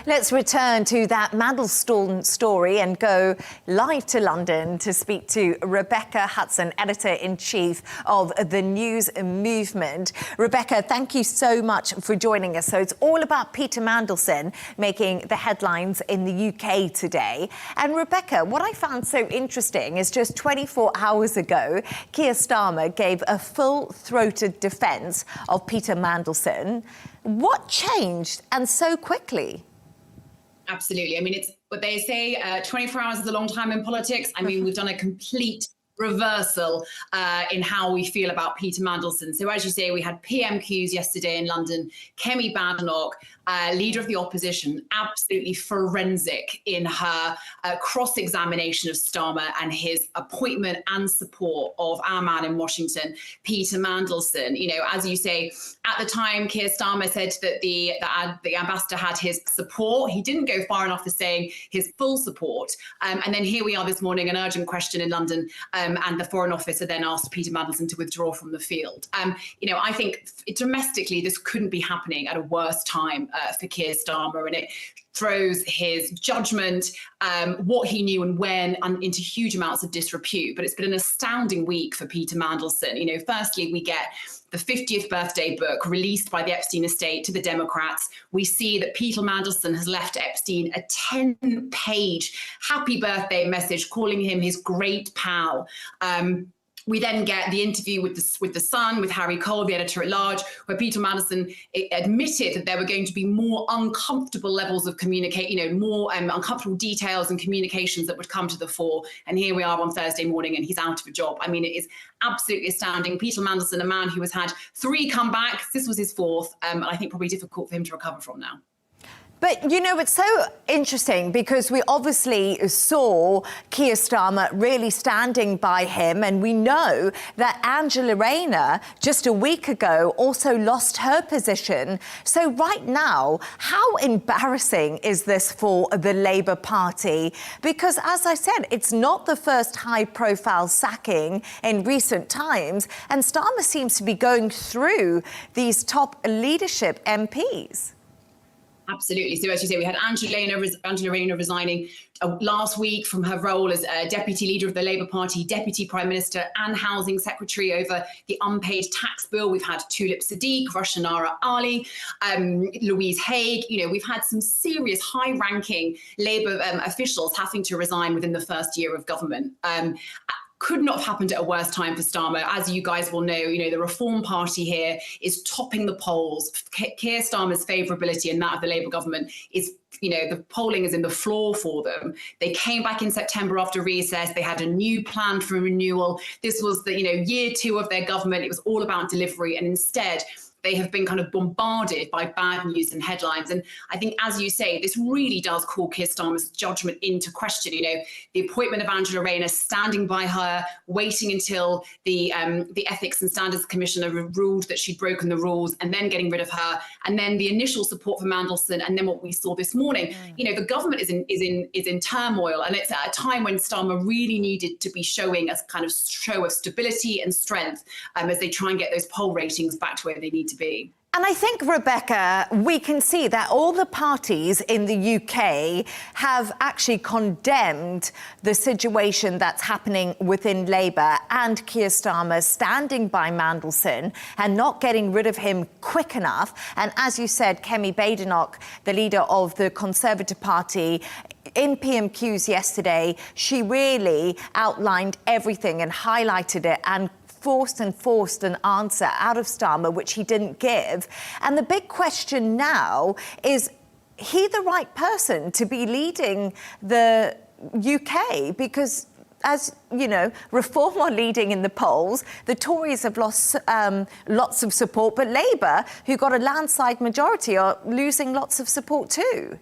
Let's return to that Mandelson story and go live to London to speak to Rebecca Hutson, Editor-in-Chief of The News Movement. Rebecca, thank you so much for joining us. So it's all about Peter Mandelson making the headlines in the UK today. And Rebecca, what I found so interesting is just 24 hours ago, Keir Starmer gave a full-throated defence of Peter Mandelson. What changed and so quickly? Absolutely. I mean, it's what they say, 24 hours is a long time in politics. I mean, we've done a complete reversal in how we feel about Peter Mandelson. So as you say, we had PMQs yesterday in London. Kemi Badenoch, leader of the opposition, absolutely forensic in her cross-examination of Starmer and his appointment and support of our man in Washington, Peter Mandelson. You know, as you say, at the time, Keir Starmer said that the ambassador had his support. He didn't go far enough as saying his full support. And then here we are this morning, an urgent question in London, and the Foreign Office then asked Peter Mandelson to withdraw from the field. You know, I think domestically, this couldn't be happening at a worse time for Keir Starmer, and it throws his judgment, what he knew and when, into huge amounts of disrepute. But it's been an astounding week for Peter Mandelson. You know, firstly, we get the 50th birthday book released by the Epstein estate to the Democrats. We see that Peter Mandelson has left Epstein a 10-page happy birthday message calling him his great pal. We then get the interview with the Sun, with Harry Cole, the editor-at-large, where Peter Mandelson admitted that there were going to be more uncomfortable levels of more uncomfortable details and communications that would come to the fore. And here we are on Thursday morning, and he's out of a job. I mean, it is absolutely astounding. Peter Mandelson, a man who has had 3 comebacks, this was his 4th, and I think probably difficult for him to recover from now. But, you know, it's so interesting because we obviously saw Keir Starmer really standing by him, and we know that Angela Rayner just a week ago also lost her position. So right now, how embarrassing is this for the Labour Party? Because, as I said, it's not the first high-profile sacking in recent times, and Starmer seems to be going through these top leadership MPs. Absolutely. So as you say, we had Angela Rayner resigning last week from her role as Deputy Leader of the Labour Party, Deputy Prime Minister and Housing Secretary over the unpaid tax bill. We've had Tulip Siddiq, Roshanara Ali, Louise Haigh. You know, we've had some serious high-ranking Labour officials having to resign within the first year of government. Could not have happened at a worse time for Starmer. As you guys will know, you know, the Reform Party here is topping the polls. Keir Starmer's favourability and that of the Labour government is, you know, the polling is in the floor for them. They came back in September after recess. They had a new plan for renewal. This was the, you know, year 2 of their government. It was all about delivery. And instead, they have been kind of bombarded by bad news and headlines. And I think, as you say, this really does call Keir Starmer's judgment into question. You know, the appointment of Angela Rayner, standing by her, waiting until the Ethics and Standards Commissioner ruled that she'd broken the rules, and then getting rid of her, and then the initial support for Mandelson, and then what we saw this morning. You know, the government is in turmoil, and it's at a time when Starmer really needed to be showing a kind of show of stability and strength as they try and get those poll ratings back to where they need to be. And I think, Rebecca, we can see that all the parties in the UK have actually condemned the situation that's happening within Labour, and Keir Starmer standing by Mandelson and not getting rid of him quick enough. And as you said, Kemi Badenoch, the leader of the Conservative Party, in PMQs yesterday, she really outlined everything and highlighted it and forced an answer out of Starmer, which he didn't give. And the big question now is he the right person to be leading the UK? Because, as you know, Reform are leading in the polls. The Tories have lost lots of support, but Labour, who got a landslide majority, are losing lots of support too.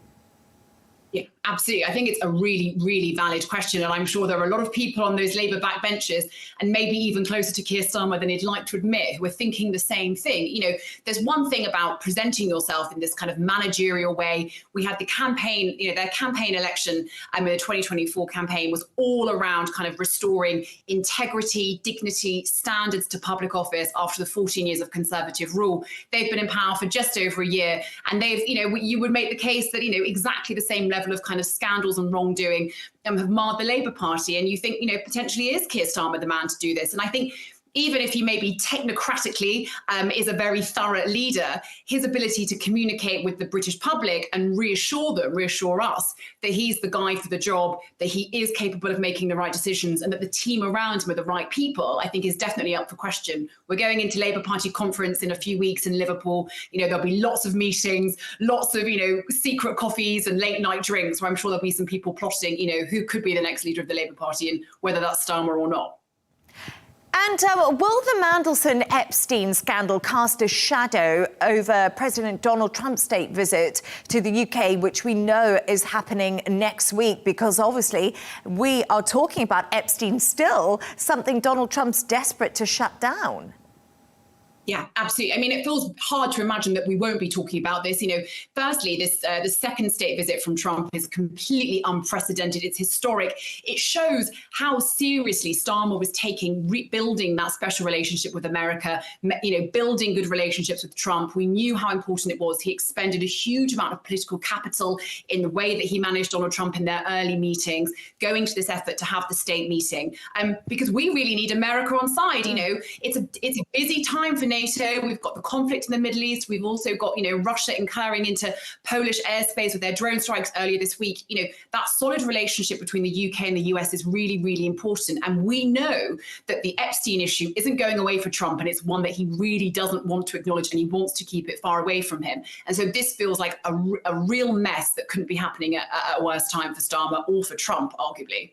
Yeah, absolutely. I think it's a really, really valid question. And I'm sure there are a lot of people on those Labour backbenches, and maybe even closer to Keir Starmer than he'd like to admit, who are thinking the same thing. You know, there's one thing about presenting yourself in this kind of managerial way. We had the campaign, you know, their campaign election, the 2024 campaign was all around kind of restoring integrity, dignity, standards to public office after the 14 years of Conservative rule. They've been in power for just over a year, and they've, you know, you would make the case that, you know, exactly the same level of kind of scandals and wrongdoing have marred the Labour Party. And you think, you know, potentially is Keir Starmer the man to do this? And I think even if he maybe technocratically is a very thorough leader, his ability to communicate with the British public and reassure us that he's the guy for the job, that he is capable of making the right decisions, and that the team around him are the right people, I think is definitely up for question. We're going into Labour Party conference in a few weeks in Liverpool. You know, there'll be lots of meetings, lots of, you know, secret coffees and late night drinks, where I'm sure there'll be some people plotting, you know, who could be the next leader of the Labour Party and whether that's Starmer or not. And will the Mandelson Epstein scandal cast a shadow over President Donald Trump's state visit to the UK, which we know is happening next week? Because obviously we are talking about Epstein still, something Donald Trump's desperate to shut down. Yeah, absolutely. I mean, it feels hard to imagine that we won't be talking about this. You know, firstly, this the second state visit from Trump is completely unprecedented. It's historic. It shows how seriously Starmer was taking rebuilding that special relationship with America, you know, building good relationships with Trump. We knew how important it was. He expended a huge amount of political capital in the way that he managed Donald Trump in their early meetings, going to this effort to have the state meeting, because we really need America on side. You know, it's a busy time for NATO. We've got the conflict in the Middle East. We've also got, you know, Russia incurring into Polish airspace with their drone strikes earlier this week. You know, that solid relationship between the UK and the US is really, really important. And we know that the Epstein issue isn't going away for Trump, and it's one that he really doesn't want to acknowledge, and he wants to keep it far away from him. And so this feels like a real mess that couldn't be happening at a worse time for Starmer or for Trump, arguably.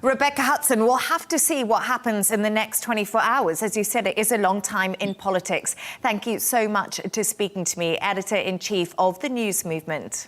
Rebecca Hutson, we'll have to see what happens in the next 24 hours. As you said, it is a long time in politics. Thank you so much for speaking to me, Editor-in-Chief of the News Movement.